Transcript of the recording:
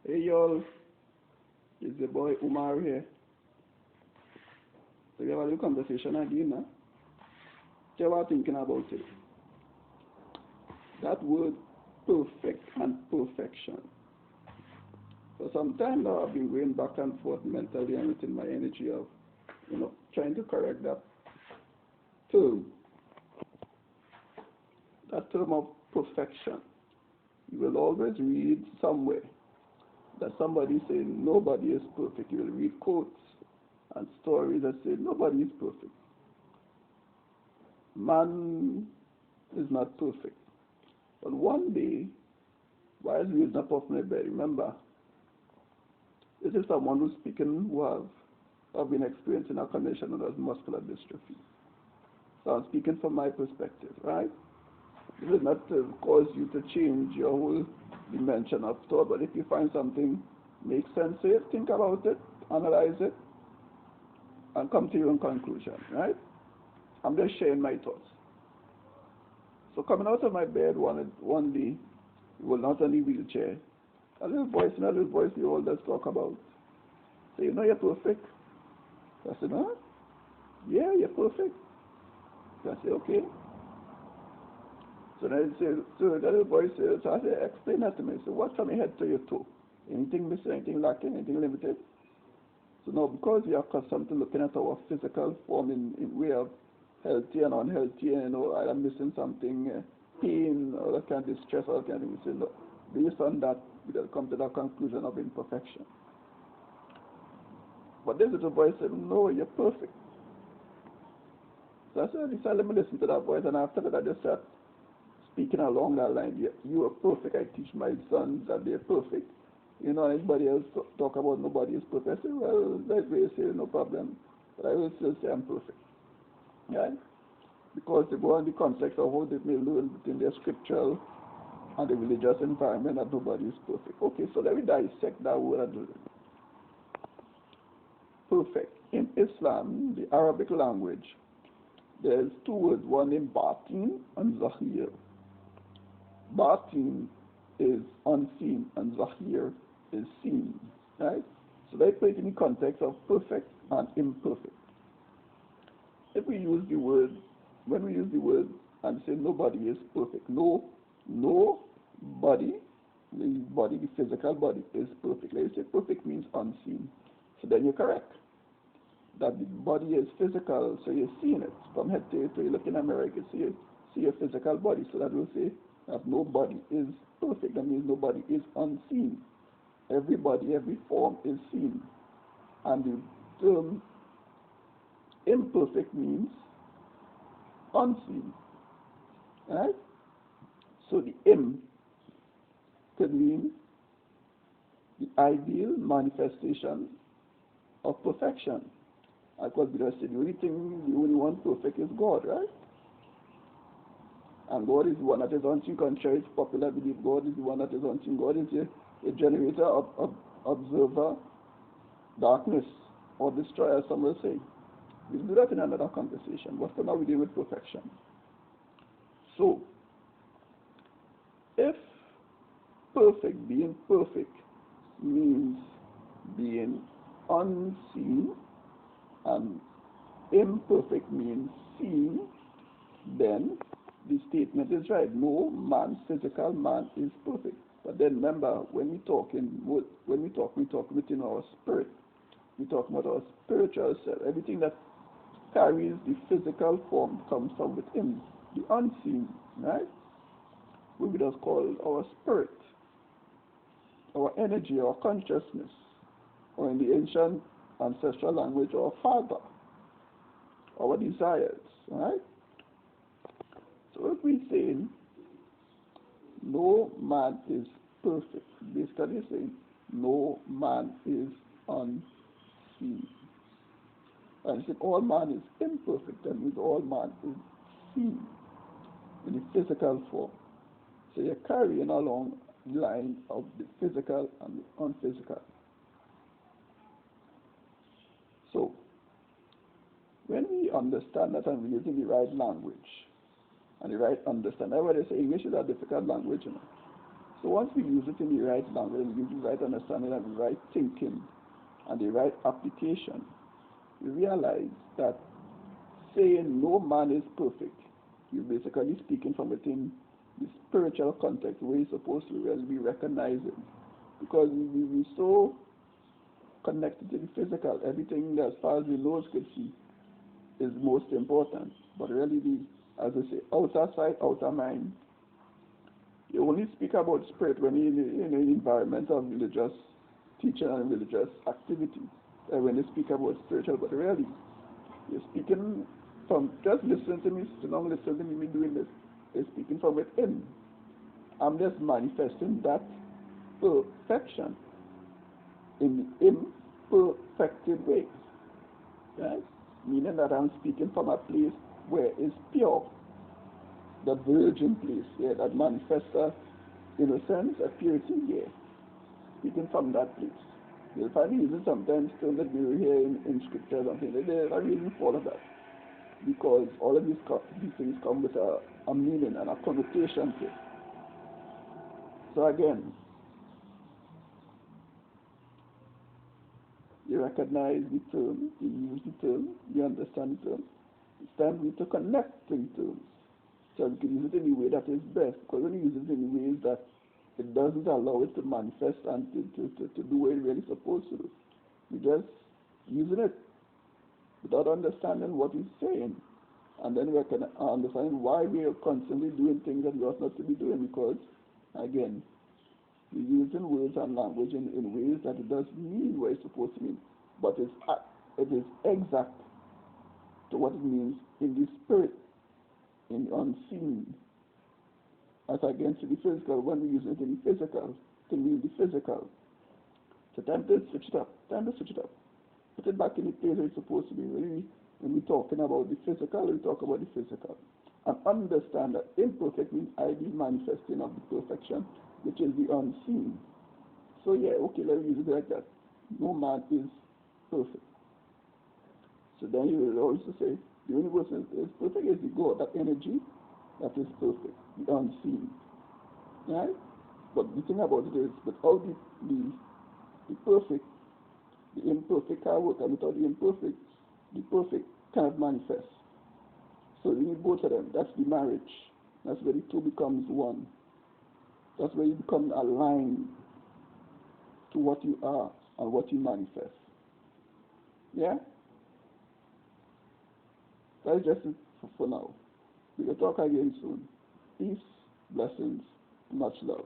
Hey y'all, it's the boy Umar here. So we have a little conversation again now. Tell what thinking about it. That word perfect and perfection. For some time now I've been going back and forth mentally and within my energy of, trying to correct term, that term of perfection. You will always read somewhere that somebody saying nobody is perfect. You will read quotes and stories that say nobody is perfect. Man is not perfect. But one day, while he was up off my bed, remember, this is someone who's speaking who have been experiencing a condition known as muscular dystrophy. So I'm speaking from my perspective, right? This is not to cause you to change your whole dimension of thought, but if you find something makes sense, say it, think about it, analyze it, and come to your own conclusion, right? I'm just sharing my thoughts. So coming out of my bed one day, we were not on the wheelchair. A little voice we all just talk about. So you're perfect. So I said, huh? Yeah, you're perfect. So I said, okay. So then so the little voice says, so I said, explain that to me. So what's from your head to your toe? Anything missing, anything lacking, anything limited? So now because we are accustomed to looking at our physical form in way of healthy and unhealthy, either missing something, pain, or that kind of distress, or that kind of thing, we say, look, based on that, we will come to the conclusion of imperfection. But this little voice said, no, you're perfect. So I said, let me listen to that voice, and after that I just started speaking along that line. You are perfect. I teach my sons that they're perfect. Anybody else talk about nobody is perfect. I say, well, that way say no problem. But I will still say I'm perfect. Right? Because they go on the context of how they may learn within their scriptural and the religious environment that nobody is perfect. Okay, so let me dissect that word a little bit. Perfect. In Islam, the Arabic language, there's two words, one in batin and zahir. Batin is unseen and zahir is seen, right? So they put it in the context of perfect and imperfect. If we use the word, when we use the word and say nobody is perfect, no body, the physical body is perfect. Let's say perfect means unseen. So then you're correct. That the body is physical, so you're seeing it. From head to toe, you look in a mirror, you can see your physical body. So that will say that nobody is perfect. That means nobody is unseen. Everybody, every form is seen. And the term imperfect means unseen. Right? So the im could mean the ideal manifestation of perfection. Because we just said the only one perfect is God, right? And God is the one that is unseen, contrary to popular belief. God is the one that is unseen. God is a generator, observer, darkness, or destroyer, some will say. We'll do that in another conversation, but for now we deal with perfection. So, if being perfect means being unseen, and imperfect means seen, then the statement is right. No man's physical man is perfect. But then remember, when we talk within our spirit. We talk about our spiritual self. Everything that carries the physical form comes from within, the unseen, right? We would just call our spirit, our energy, our consciousness, or in the ancient ancestral language, our father, our desires, right? So if we say no man is perfect, basically saying no man is unseen. And if all man is imperfect, that means all man is seen in the physical form. So you're carrying along the line of the physical and the unphysical. So when we understand that and we're using the right language and the right understanding, everybody say English is a difficult language, So once we use it in the right language, we use the right understanding and the right thinking and the right application, we realize that saying no man is perfect, you're basically speaking from within the spiritual context where you're supposed to really be recognizing. Because we so connected to the physical, everything as far as the nose could see is most important. But really, as I say, outer sight, outer mind. You only speak about spirit when you're in an environment of religious teaching and religious activity. When you speak about spiritual, but really, you're speaking from just listening to me, so long listening to me doing this. You're speaking from within. I'm just manifesting that perfection in the imperfected ways. Right? Meaning that I'm speaking from a place where it's pure, the virgin place, yeah, that manifests innocence, a purity, yeah, speaking from that place. You'll find reasons sometimes still that we hear in scriptures and things, there's a reason for all of that. Because all of these things come with a meaning and a connotation to it. So again, you recognize the term, you use the term, you understand the term. It's time for you to connect the terms. So you can use it in a way that is best. Because when you use it in ways that it doesn't allow it to manifest and to do what it's really supposed to do. You're just using it without understanding what it's saying. And then we can understand why we are constantly doing things that we ought not to be doing because, again, you're using words and language in ways that it doesn't mean what it's supposed to mean. But it is exact to what it means in the spirit, in the unseen, as against the physical, when we use it in the physical, to mean the physical. So time to switch it up, time to switch it up. Put it back in the place where it's supposed to be. Really, when we're talking about the physical, we talk about the physical. And understand that imperfect means ideal manifesting of the perfection, which is the unseen. So yeah, okay, let's use it like that. No man is perfect. So then you will also say, the universe is perfect is the God, that energy that is perfect, the unseen. Right? But the thing about it is, without the perfect, the imperfect can work, and without the perfect cannot manifest. So you need both of them. That's the marriage. That's where the two becomes one. That's where you become aligned to what you are and what you manifest. Yeah? That's just it for now. We will talk again soon. Peace, blessings, much love.